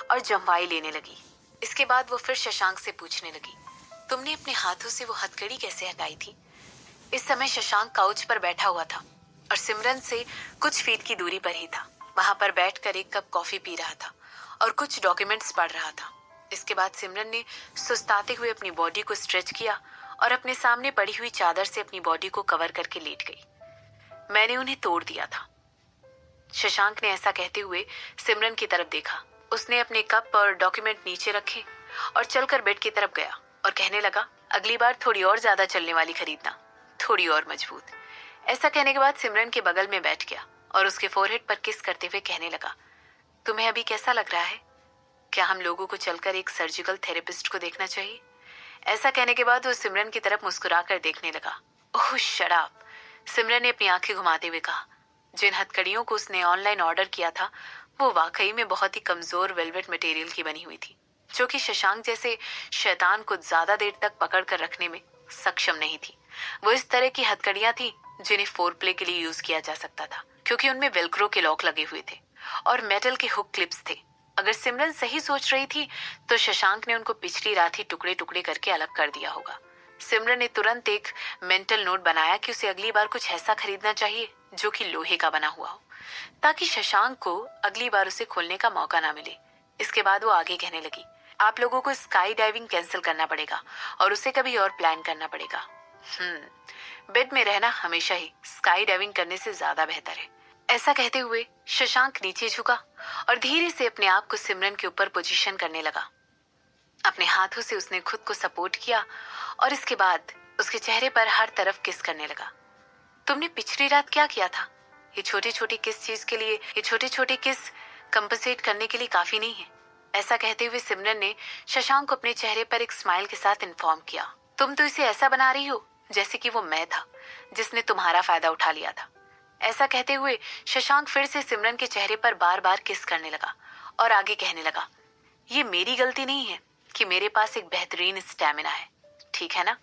और जमवाई लेने लगी। इसके बाद वो फिर शशांक से पूछने लगी, तुमने अपने हाथों से वो हथकड़ी कैसे हटाई थी? इस समय शशांक काउच पर बैठा हुआ था और सिमरन से कुछ फीट की दूरी पर ही था। वहां पर बैठकर एक कप कॉफी पी रहा था और कुछ डॉक्यूमेंट्स पढ़ रहा था। इसके बाद सिमरन ने सुस्ताते हुए अपनी बॉडी को स्ट्रेच किया और अपने सामने पड़ी हुई चादर से अपनी बॉडी को कवर करके लेट गई। मैंने उन्हें तोड़ दिया था, शशांक ने ऐसा कहते हुए सिमरन की तरफ देखा। उसने अपने कप और डॉक्यूमेंट नीचे रखे और चलकर बेड की तरफ गया और कहने लगा, अगली बार थोड़ी और ज्यादा चलने वाली खरीदना, थोड़ी और मजबूत। ऐसा कहने के बाद सिमरन के बगल में बैठ गया और उसके फोरहेड पर किस करते हुए कहने लगा, तुम्हें अभी कैसा लग रहा है? क्या हम लोगों को चलकर एक सर्जिकल थेरेपिस्ट को देखना चाहिए? ऐसा कहने के बाद वो सिमरन की तरफ मुस्कुराकर देखने लगा। ओह शराब, सिमरन ने अपनी आंखें घुमाते हुए कहा। जिन हथकड़ियों को उसने ऑनलाइन ऑर्डर किया था वो वाकई में बहुत ही कमजोर वेलवेट मटेरियल की बनी हुई थी, जो कि शशांक जैसे शैतान को ज्यादा देर तक पकड़ कर रखने में सक्षम नहीं थी। वो इस तरह की हथकड़ियां थी जिन्हें फोर प्ले के लिए यूज किया जा सकता था, क्योंकि उनमें वेलक्रो के लॉक लगे हुए थे और मेटल के हुक क्लिप्स थे। अगर सिमरन सही सोच रही थी तो शशांक ने उनको पिछली रात ही टुकड़े टुकड़े करके अलग कर दिया होगा। सिमरन ने तुरंत एक मेंटल नोट बनाया कि उसे अगली बार कुछ ऐसा खरीदना चाहिए जो कि लोहे का बना हुआ हो, ताकि शशांक को अगली बार उसे खोलने का मौका ना मिले। इसके बाद वो आगे कहने लगी, आप लोगों को स्काई डाइविंग कैंसिल करना पड़ेगा और उसे कभी और प्लान करना पड़ेगा। बेड में रहना हमेशा ही स्काई डाइविंग करने से ज्यादा बेहतर है। ऐसा कहते हुए शशांक नीचे झुका और धीरे से अपने आप को सिमरन के ऊपर पोजीशन करने लगा। अपने हाथों से उसने खुद को सपोर्ट किया और इसके बाद उसके चेहरे पर हर तरफ किस करने लगा। तुमने पिछली रात क्या किया था? ये छोटी छोटी किस चीज के लिए, ये छोटे छोटे किस कंपनसेट करने के लिए काफी नहीं है। ऐसा कहते हुए सिमरन ने शशांक को अपने चेहरे पर एक स्माइल के साथ इन्फॉर्म किया, तुम तो इसे ऐसा बना रही हो जैसे कि वो मैं था जिसने तुम्हारा फायदा उठा लिया था। ऐसा कहते हुए शशांक फिर से सिमरन के चेहरे पर बार बार किस करने लगा और आगे कहने लगा, ये मेरी गलती नहीं है कि मेरे पास एक बेहतरीन स्टैमिना है, ठीक है ना?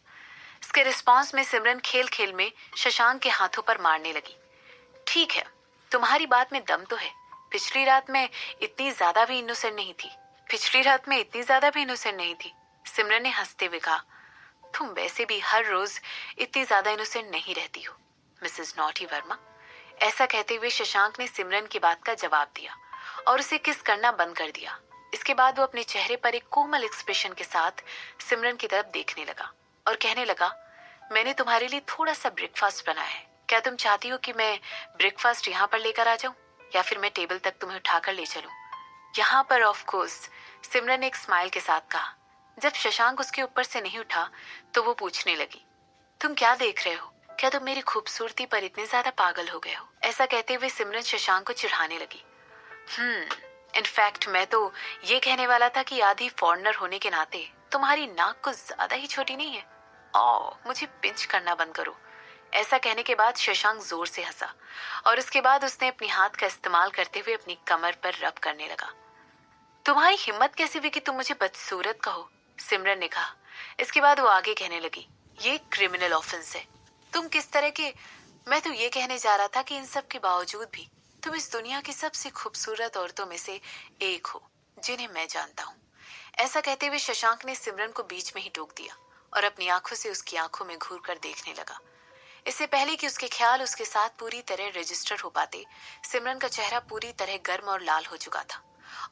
इसके रिस्पॉन्स में सिमरन खेल खेल में शशांक के हाथों पर मारने लगी। ठीक है, तुम्हारी बात में दम तो है। पिछली रात में इतनी ज्यादा भी इनोसेंट नहीं थी, पिछली रात में इतनी ज्यादा भी इनोसेंट नहीं थी। सिमरन ने हंसते हुए कहा, तुम वैसे भी हर रोज इतनी ज्यादा इनोसेंट नहीं रहती हो मिसेस नॉटी वर्मा। ऐसा कहते हुए शशांक ने सिमरन की बात का जवाब दिया और उसे किस करना बंद कर दिया। इसके बाद वो अपने चेहरे पर एक कोमल एक्सप्रेशन के साथ सिमरन की तरफ देखने लगा और कहने लगा, मैंने तुम्हारे लिए थोड़ा सा ब्रेकफास्ट बनाया है। क्या तुम चाहती हो कि मैं ब्रेकफास्ट यहाँ पर लेकर आ जाऊं या फिर मैं टेबल तक तुम्हें उठाकर ले चलूं? यहाँ पर ऑफ कोर्स, सिमरन ने एक स्माइल के साथ कहा। जब शशांक उसके ऊपर से नहीं उठा तो वो पूछने लगी, तुम क्या देख रहे हो? क्या तुम मेरी खूबसूरती पर इतने ज्यादा पागल हो गए हो? ऐसा कहते हुए सिमरन शशांक को चिढ़ाने लगी। इनफैक्ट मैं तो ये कहने वाला था कि आधी फॉरेनर होने के नाते तुम्हारी नाक कुछ ज्यादा ही छोटी नहीं है? मुझे पिंच करना बंद करो। ऐसा कहने के बाद शशांक जोर से हंसा और उसके बाद उसने अपनी हाथ का इस्तेमाल करते हुए अपनी कमर पर रब करने लगा। तुम्हारी हिम्मत कैसी हुई कि तुम मुझे बदसूरत कहो? सिमरन ने कहा। इसके बाद वो आगे कहने लगी, ये क्रिमिनल ऑफेंस है। तुम किस तरह के? मैं तो ये कहने जा रहा था कि इन सब के बावजूद भी तुम इस दुनिया की सबसे खूबसूरत औरतों में से एक हो जिन्हें मैं जानता हूँ। ऐसा कहते हुए शशांक ने सिमरन को बीच में ही टोक दिया और अपनी आंखों से उसकी आंखों में घूर कर देखने लगा। इससे पहले कि उसके ख्याल उसके साथ पूरी तरह रजिस्टर हो पाते, सिमरन का चेहरा पूरी तरह गर्म और लाल हो चुका था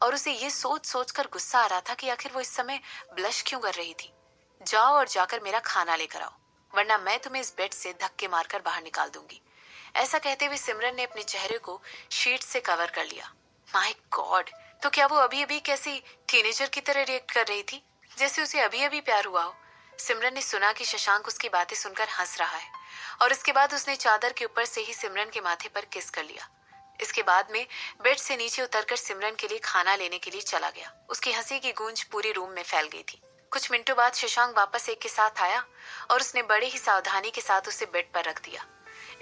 और उसे ये सोच सोच कर गुस्सा आ रहा था कि आखिर वो इस समय ब्लश क्यों कर रही थी। जाओ और जाकर मेरा खाना लेकर आओ, वरना मैं तुम्हें इस बेड से धक्के मारकर बाहर निकाल दूंगी। ऐसा कहते हुए सिमरन ने अपने चेहरे को शीट से कवर कर लिया। माय गॉड, तो क्या वो अभी अभी कैसी टीनेजर की तरह रिएक्ट कर रही थी जैसे उसे अभी अभी प्यार हुआ हो? सिमरन ने सुना कि शशांक उसकी बातें सुनकर हंस रहा है और इसके बाद उसने चादर के ऊपर से ही सिमरन के माथे पर किस कर लिया। इसके बाद में बेड से नीचे उतरकर सिमरन के लिए खाना लेने के लिए चला गया। उसकी हंसी की गूंज पूरे रूम में फैल गई थी। कुछ मिनटों बाद शशांक वापस एक के साथ आया और उसने बड़े ही सावधानी के साथ उसे बेड पर रख दिया।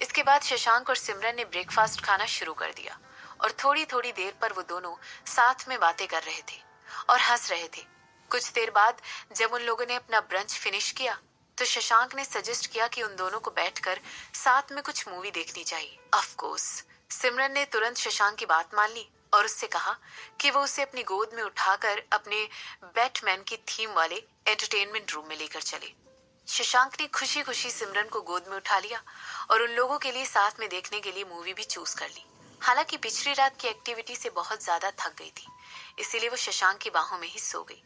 इसके बाद शशांक और सिमरन ने ब्रेकफास्ट खाना शुरू कर दिया और थोड़ी थोड़ी देर पर वो दोनों साथ में बातें कर रहे थे और हंस रहे थे। कुछ देर बाद जब उन लोगों ने अपना ब्रंच फिनिश किया तो शशांक ने सजेस्ट किया कि उन दोनों को बैठकर साथ में कुछ मूवी देखनी चाहिए। ऑफ कोर्स सिमरन ने तुरंत शशांक की बात मान ली और उससे कहा कि वो उसे अपनी गोद में उठाकर अपने बैटमैन की थीम वाले एंटरटेनमेंट रूम में लेकर चले। शशांक ने खुशी खुशी सिमरन को गोद में उठा लिया और उन लोगों के लिए साथ में देखने के लिए मूवी भी चूज कर ली। हालांकि पिछली रात की एक्टिविटी से बहुत ज्यादा थक गई थी, इसीलिए वो शशांक की बाहों में ही सो गई।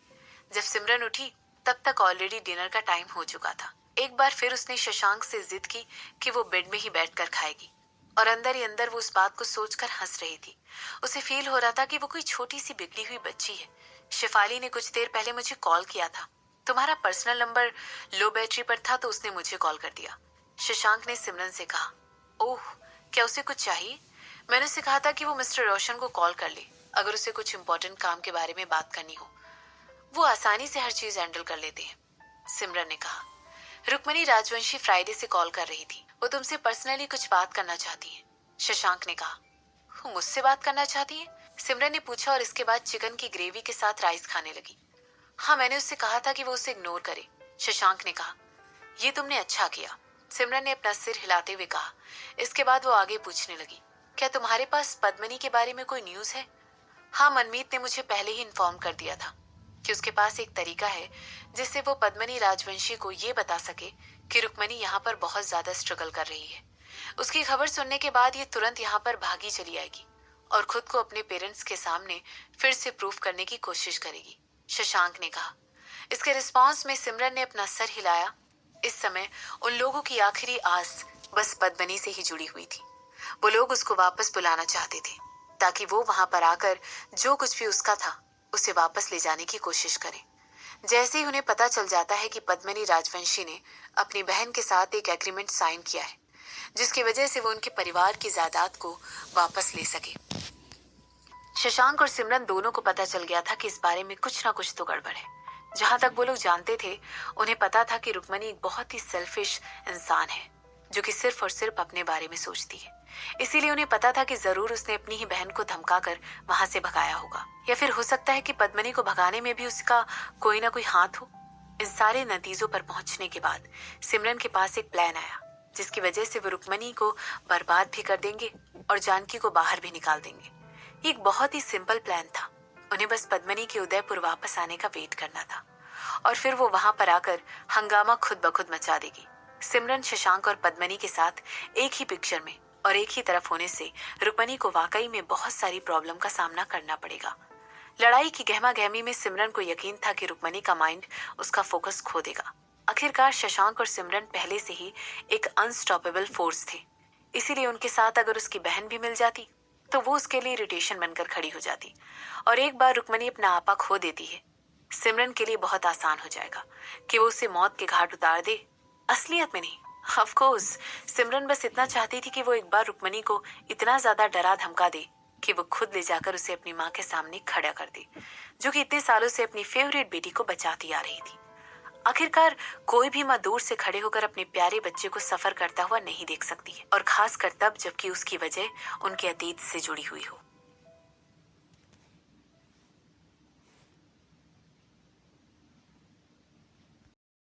जब सिमरन उठी तब तक ऑलरेडी डिनर का टाइम हो चुका था। एक बार फिर उसने शशांक से जिद की कि वो बेड में ही बैठकर खाएगी, और अंदर ही अंदर वो उस बात को सोचकर हंस रही थी। उसे फील हो रहा था कि वो कोई छोटी सी बिगड़ी हुई बच्ची है। शेफाली ने कुछ देर पहले मुझे कॉल किया था, तुम्हारा पर्सनल नंबर लो बैटरी पर था तो उसने मुझे कॉल कर दिया। शशांक ने सिमरन से कहा, ओह, क्या उसे कुछ चाहिए? मैंने उसे कहा था कि वो मिस्टर रोशन को कॉल कर ले अगर उसे कुछ इम्पोर्टेंट काम के बारे में बात करनी हो। वो आसानी से हर चीज हैंडल कर लेते हैं। सिमरन ने कहा, रुक्मणी राजवंशी फ्राइडे से कॉल कर रही थी, वो तुमसे पर्सनली कुछ बात करना चाहती है। शशांक ने कहा, वो मुझसे बात करना चाहती है? सिमरन ने पूछा और इसके बाद चिकन की ग्रेवी के साथ राइस खाने लगी। हाँ, मैंने उससे कहा था कि वो उसे इग्नोर करे। शशांक ने कहा, ये तुमने अच्छा किया। सिमरन ने अपना सिर हिलाते हुए कहा। इसके बाद वो आगे पूछने लगी, क्या तुम्हारे पास पद्मनी के बारे में कोई न्यूज है? हाँ, मनमीत ने मुझे पहले ही इन्फॉर्म कर दिया था कि उसके पास एक तरीका है जिससे वो पद्मनी राजवंशी को ये बता सके कि रुक्मणी यहाँ पर बहुत ज्यादा स्ट्रगल कर रही है। उसकी खबर सुनने के बाद ये तुरंत यहाँ पर भागी चली आएगी और खुद को अपने पेरेंट्स के सामने फिर से प्रूफ करने की कोशिश करेगी। शशांक ने कहा। इसके रिस्पॉन्स में सिमरन ने अपना सर हिलाया। इस समय उन लोगों की आखिरी आस बस पद्मनी से ही जुड़ी हुई थी। वो लोग उसको वापस बुलाना चाहते थे ताकि वो वहां पर आकर जो कुछ भी उसका था उसे वापस ले जाने की कोशिश करे। जैसे ही उन्हें पता चल जाता है कि पद्मनी राजवंशी ने अपनी बहन के साथ एक एग्रीमेंट साइन किया है जिसकी वजह से वो उनके परिवार की जायदाद को वापस ले सके। शशांक और सिमरन दोनों को पता चल गया था कि इस बारे में कुछ ना कुछ तो गड़बड़ है। जहां तक वो लोग जानते थे, उन्हें पता था कि रुक्मणी एक बहुत ही सेल्फिश इंसान है जो कि सिर्फ और सिर्फ अपने बारे में सोचती है। इसीलिए उन्हें पता था कि जरूर उसने अपनी ही बहन को धमकाकर वहां से भगाया होगा, या फिर हो सकता है कि पद्मनी को भगाने में भी उसका कोई ना कोई हाथ हो। इन सारे नतीजों पर पहुंचने के बाद सिमरन के पास एक प्लान आया जिसकी वजह से वो रुक्मणी को बर्बाद भी कर देंगे और जानकी को बाहर भी निकाल देंगे। ये एक बहुत ही सिंपल प्लान था। उन्हें बस पद्मनी के उदयपुर वापस आने का वेट करना था और फिर वो वहां पर आकर हंगामा खुद ब खुद मचा देगी। सिमरन शशांक और पद्मनी के साथ एक ही पिक्चर में और एक ही तरफ होने से रुक्मणी को वाकई में बहुत सारी प्रॉब्लम का सामना करना पड़ेगा। लड़ाई की गहमा गहमी में सिमरन को यकीन था कि रुक्मणी का माइंड उसका फोकस खो देगा। आखिरकार शशांक और सिमरन पहले से ही एक अनस्टॉपेबल फोर्स थे, इसीलिए उनके साथ अगर उसकी बहन भी मिल जाती तो वो उसके लिए इरिटेशन बनकर खड़ी हो जाती, और एक बार रुक्मणी अपना आपा खो देती है, सिमरन के लिए बहुत आसान हो जाएगा कि वो उसे मौत के घाट उतार दे। असलियत में नहीं, ऑफ कोर्स सिमरन बस इतना चाहती थी कि वो एक बार रुक्मणी को इतना ज्यादा डरा धमका दे कि वो खुद ले जाकर उसे अपनी माँ के सामने खड़ा कर दे, जो कि इतने सालों से अपनी फेवरेट बेटी को बचाती आ रही थी। आखिरकार कोई भी माँ दूर से खड़े होकर अपने प्यारे बच्चे को सफर करता हुआ नहीं देख सकती है, और खासकर तब जबकि उसकी वजह उनके अतीत से जुड़ी हुई हो।